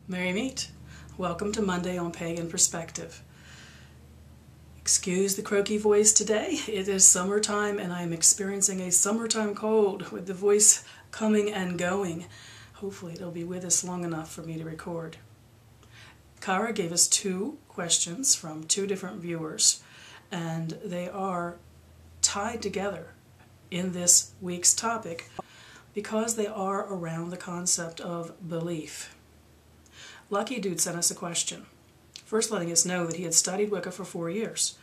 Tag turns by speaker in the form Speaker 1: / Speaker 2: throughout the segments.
Speaker 1: Merry meet. Welcome to Monday on Pagan Perspective. Excuse the croaky voice today. It is summertime and I am experiencing a summertime cold with the voice coming and going. Hopefully it'll be with us long enough for me to record. Kara gave us two questions from two different viewers, and they are tied together in this week's topic because they are around the concept of belief. Lucky Dude sent us a question, first letting us know that he had studied Wicca for 4 years.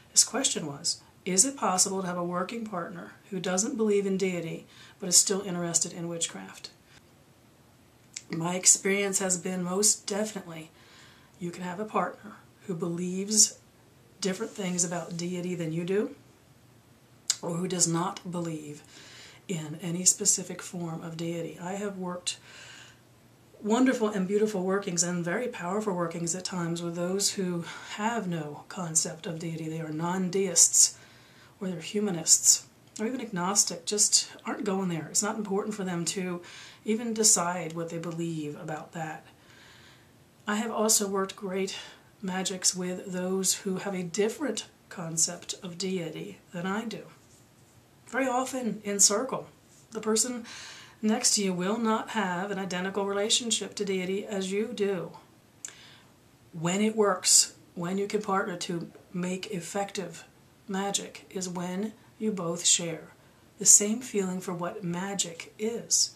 Speaker 1: His question was, is it possible to have a working partner who doesn't believe in deity but is still interested in witchcraft? My experience has been most definitely you can have a partner who believes different things about deity than you do, or who does not believe in any specific form of deity. I have worked wonderful and beautiful workings and very powerful workings at times with those who have no concept of deity. They are non-deists, or they're humanists, or even agnostic, just aren't going there. It's not important for them to even decide what they believe about that. I have also worked great magics with those who have a different concept of deity than I do. Very often in circle. The person next to you will not have an identical relationship to deity as you do. When it works, when you can partner to make effective magic, is when you both share the same feeling for what magic is.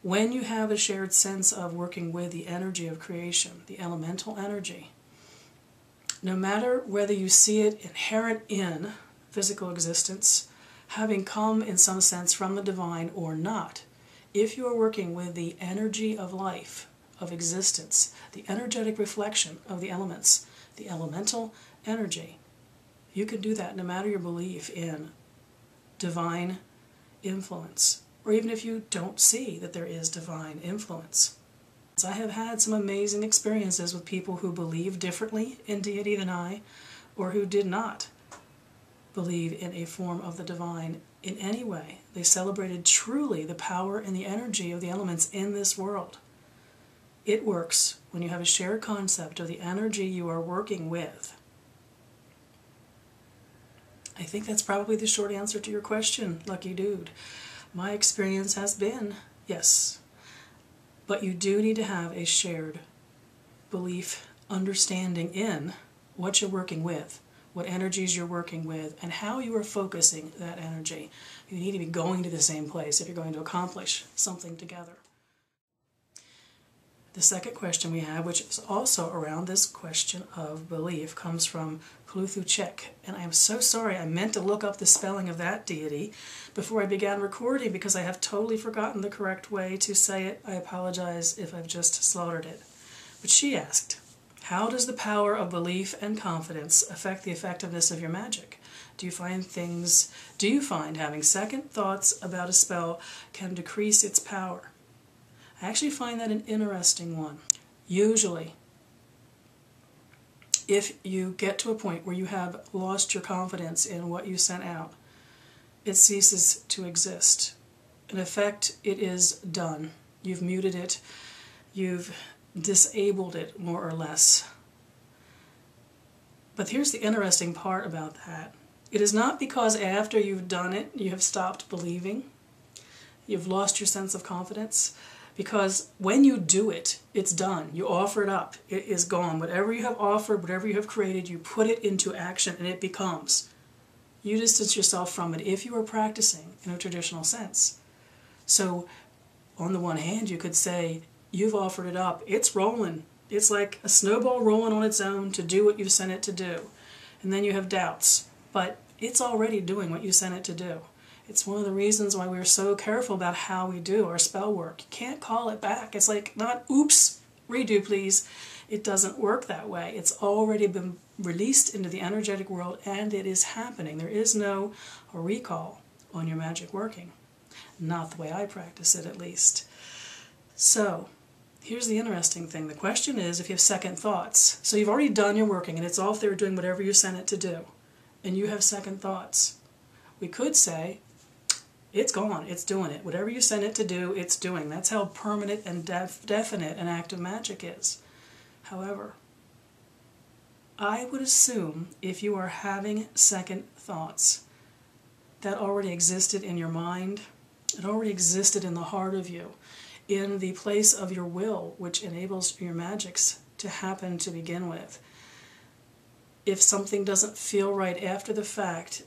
Speaker 1: When you have a shared sense of working with the energy of creation, the elemental energy, no matter whether you see it inherent in physical existence, having come in some sense from the divine or not, if you are working with the energy of life, of existence, the energetic reflection of the elements, the elemental energy, you can do that no matter your belief in divine influence, or even if you don't see that there is divine influence. I have had some amazing experiences with people who believe differently in deity than I, or who did not believe in a form of the divine in any way. They celebrated truly the power and the energy of the elements in this world. It works when you have a shared concept of the energy you are working with. I think that's probably the short answer to your question, Lucky Dude. My experience has been, yes, but you do need to have a shared belief, understanding in what you're working with, what energies you're working with, and how you are focusing that energy. You need to be going to the same place if you're going to accomplish something together. The second question we have, which is also around this question of belief, comes from Pluthuchek. And I am so sorry, I meant to look up the spelling of that deity before I began recording because I have totally forgotten the correct way to say it. I apologize if I've just slaughtered it. But she asked, how does the power of belief and confidence affect the effectiveness of your magic? Do you find having second thoughts about a spell can decrease its power? I actually find that an interesting one. Usually, if you get to a point where you have lost your confidence in what you sent out, it ceases to exist. In effect, it is done. You've muted it. You've disabled it, more or less. But here's the interesting part about that. It is not because after you've done it, you have stopped believing. You've lost your sense of confidence. Because when you do it, it's done. You offer it up. It is gone. Whatever you have offered, whatever you have created, you put it into action and it becomes. You distance yourself from it if you are practicing in a traditional sense. So, on the one hand, you could say, you've offered it up. It's rolling. It's like a snowball rolling on its own to do what you've sent it to do. And then you have doubts. But it's already doing what you sent it to do. It's one of the reasons why we're so careful about how we do our spell work. You can't call it back. It's like, not, oops, redo please. It doesn't work that way. It's already been released into the energetic world and it is happening. There is no recall on your magic working. Not the way I practice it, at least. So, here's the interesting thing. The question is if you have second thoughts. So you've already done your working and it's off there doing whatever you sent it to do. And you have second thoughts. We could say, It's gone. It's doing it. Whatever you send it to do, it's doing. That's how permanent and definite an act of magic is. However, I would assume if you are having second thoughts, that already existed in your mind, it already existed in the heart of you, in the place of your will, which enables your magics to happen to begin with. If something doesn't feel right after the fact,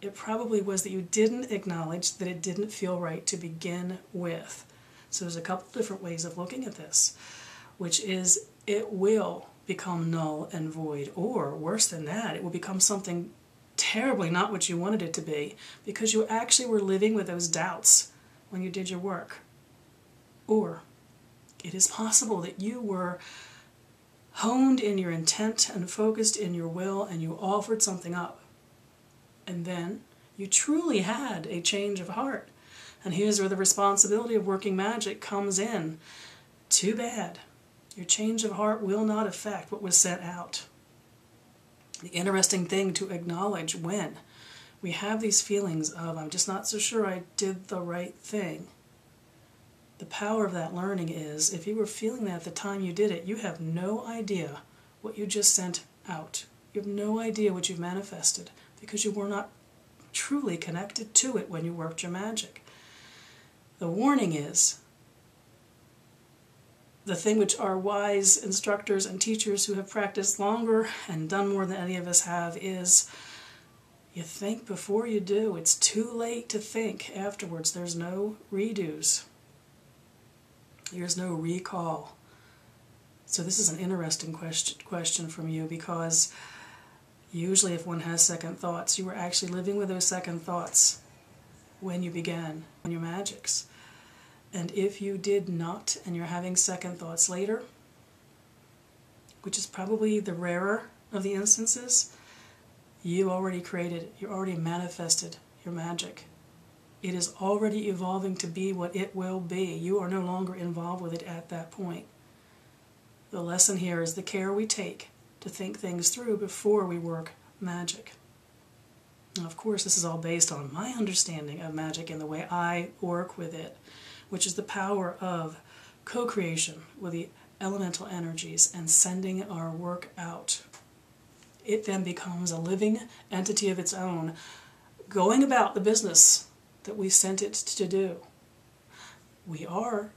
Speaker 1: it probably was that you didn't acknowledge that it didn't feel right to begin with. So there's a couple different ways of looking at this, which is it will become null and void, or worse than that, it will become something terribly not what you wanted it to be, because you actually were living with those doubts when you did your work. Or it is possible that you were honed in your intent and focused in your will, and you offered something up. And then you truly had a change of heart. And here's where the responsibility of working magic comes in. Too bad. Your change of heart will not affect what was sent out. The interesting thing to acknowledge when we have these feelings of, I'm just not so sure I did the right thing. The power of that learning is, if you were feeling that at the time you did it, you have no idea what you just sent out. You have no idea what you've manifested, because you were not truly connected to it when you worked your magic. The warning is, the thing which our wise instructors and teachers who have practiced longer and done more than any of us have is, you think before you do. It's too late to think afterwards. There's no redos. There's no recall. So this is an interesting question from you, because usually if one has second thoughts, you were actually living with those second thoughts when you began your magics. And if you did not, and you're having second thoughts later, which is probably the rarer of the instances, you already created, you already manifested your magic. It is already evolving to be what it will be. You are no longer involved with it at that point. The lesson here is the care we take to think things through before we work magic. Now, of course, this is all based on my understanding of magic and the way I work with it, which is the power of co-creation with the elemental energies and sending our work out. It then becomes a living entity of its own, going about the business that we sent it to do. We are,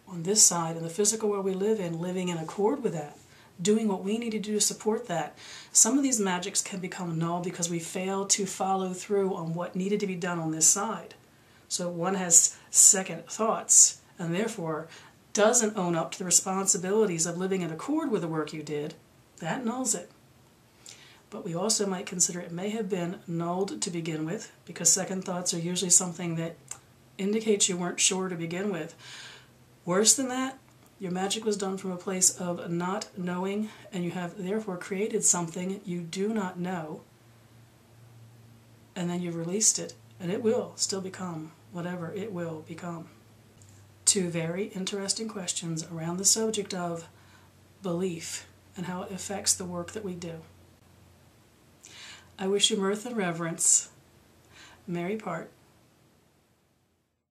Speaker 1: on this side, in the physical world we live in, living in accord with that, doing what we need to do to support that. Some of these magics can become null because we fail to follow through on what needed to be done on this side. So one has second thoughts, and therefore doesn't own up to the responsibilities of living in accord with the work you did. That nulls it. But we also might consider it may have been nulled to begin with, because second thoughts are usually something that indicates you weren't sure to begin with. Worse than that, your magic was done from a place of not knowing, and you have therefore created something you do not know, and then you've released it, and it will still become whatever it will become. Two very interesting questions around the subject of belief and how it affects the work that we do. I wish you mirth and reverence. Merry part.